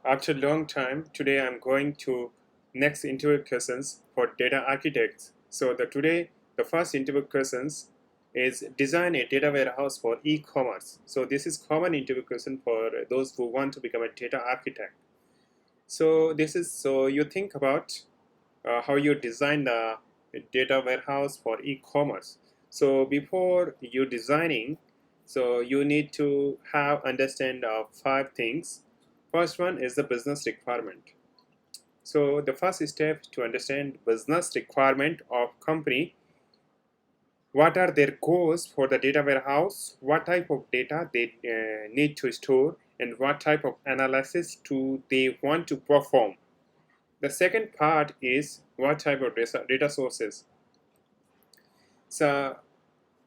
After a long time, today I'm going to next interview questions for data architects. So today the first interview questions is design a data warehouse for e-commerce. So this is common interview question for those who want to become a data architect. So you think about how you design the data warehouse for e-commerce. So before you designing, so you need to have understand of five things. First one is the business requirement. So the first step to understand business requirement of company. What are their goals for the data warehouse? What type of data they need to store, and what type of analysis do they want to perform? The second part is what type of data sources. So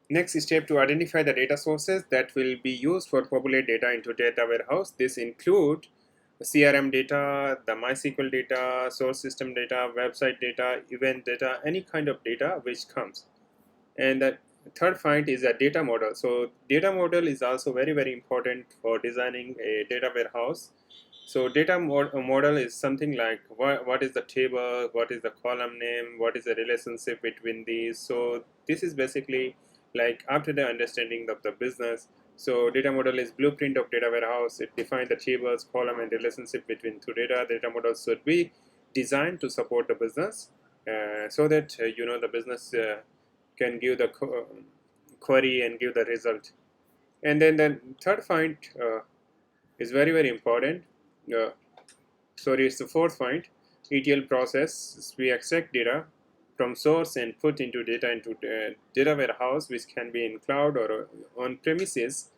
next step to identify the data sources that will be used for populate data into data warehouse. This include CRM data, the MySQL data, source system data, website data, event data, any kind of data which comes. And the third point is a data model. So data model is also very important for designing a data warehouse. So model is something like what is the table, what is the column name, what is the relationship between these. So this is basically like after the understanding of the business. So data model is blueprint of data warehouse. It defines the tables, column, and relationship between two data. Data models should be designed to support the business, so that the business can give the query and give the result. And then the third point is very important. Uh, Sorry, it's the fourth point. ETL process. We extract data from source and put into data warehouse, which can be in cloud or on premises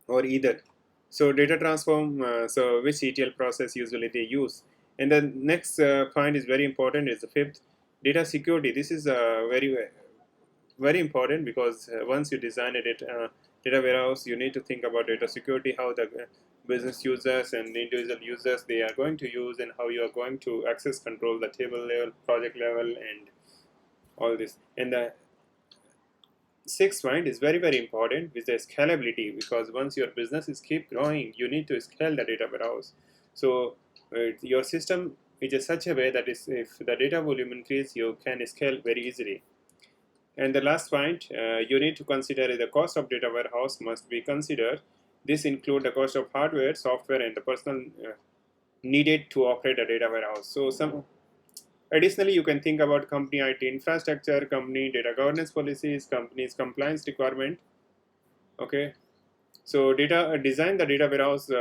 or either. So data transform. So which ETL process usually they use. And the next point is very important. Is the fifth, data security. This is very important because once you design a data warehouse, you need to think about data security, how the business users and the individual users they are going to use, and how you are going to access control the table level, project level, and all this. And the sixth point is very important with the scalability, because once your business is keep growing, you need to scale the data warehouse. So your system is in such a way that if the data volume increase, you can scale very easily. And the last point, you need to consider the cost of data warehouse must be considered. This include the cost of hardware, software, and the personal needed to operate a data warehouse. Additionally, you can think about company IT infrastructure, company data governance policies, company's compliance requirement. Okay, so data design the data warehouse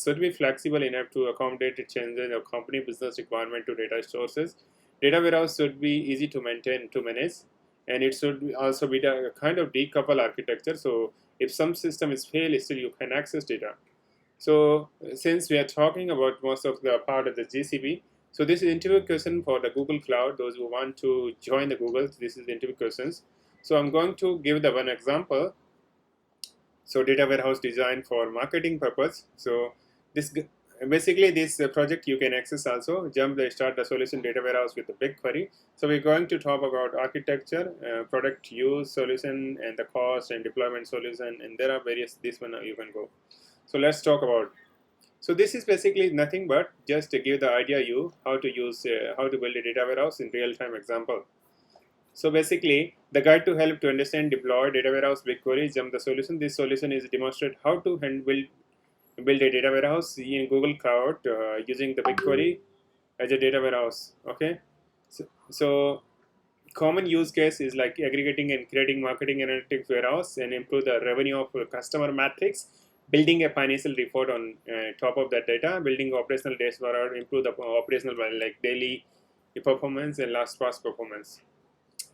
should be flexible enough to accommodate the changes of company business requirement to data sources. Data warehouse should be easy to maintain to manage, and it should also be the kind of decouple architecture. So if some system is failed, still you can access data. So since we are talking about most of the part of the GCP, so this is interview question for the Google Cloud. Those who want to join the Google, this is the interview questions. So I'm going to give the one example. So data warehouse design for marketing purpose. So this basically this project you can access also. Jump the start the solution data warehouse with the BigQuery. So we're going to talk about architecture, product use solution, and the cost and deployment solution. And there are various. This one you can go. So let's talk about. So this is basically nothing but just to give the idea you how to use how to build a data warehouse in real time example. So basically, the guide to help to understand deploy data warehouse BigQuery jump the solution. This solution is demonstrate how to build a data warehouse in Google Cloud using the BigQuery as a data warehouse. Okay, so common use case is like aggregating and creating marketing analytics warehouse and improve the revenue of customer metrics, building a financial report on top of that data, building operational dashboard, improve the operational like daily performance and last pass performance.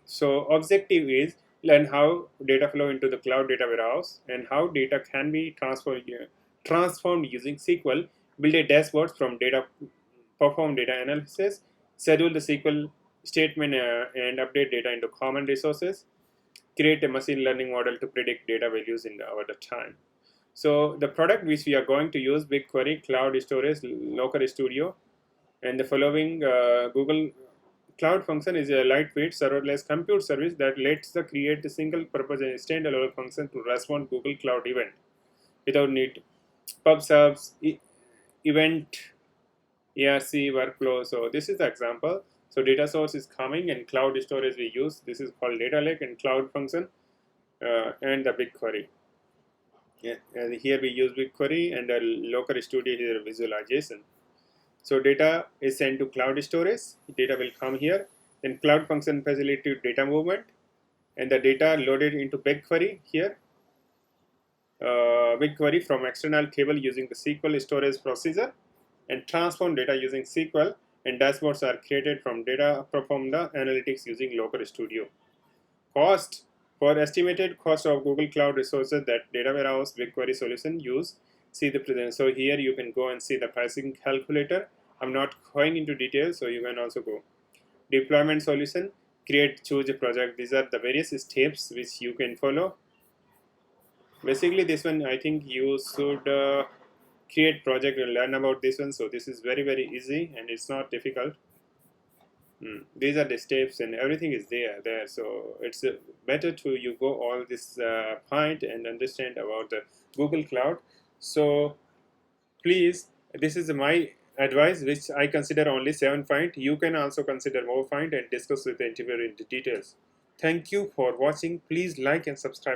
So objective is learn how data flow into the cloud data warehouse and how data can be transformed using SQL, build a dashboard from data, perform data analysis, schedule the SQL statement and update data into common resources, create a machine learning model to predict data values in over the time. So the product which we are going to use, BigQuery, Cloud Storage, Local Studio, and the following Google Cloud Function is a lightweight serverless compute service that lets the create a single purpose and standalone function to respond Google Cloud event without need pub subs, event ARC workflow. So this is the example. So data source is coming and cloud storage we use. This is called data lake and cloud function and the BigQuery. Yeah, and here we use BigQuery and the Looker Studio here visualization. So data is sent to cloud storage. Data will come here. Then cloud function facilitate data movement, and the data loaded into BigQuery here. BigQuery from external table using the SQL storage procedure, and transform data using SQL, and dashboards are created from data, perform the analytics using Looker Studio. Cost: for estimated cost of Google Cloud resources that data warehouse BigQuery solution use, see the present. So here you can go and see the pricing calculator. I'm not going into details, so you can also go. Deployment solution: create, choose a project. These are the various steps which you can follow. Basically, this one I think you should create project and learn about this one. So this is very easy and it's not difficult. These are the steps and everything is there. So it's better to you go all this point and understand about the Google Cloud. So please, this is my advice, which I consider only 7 point. You can also consider more point and discuss with the interviewer in details. Thank you for watching. Please like and subscribe.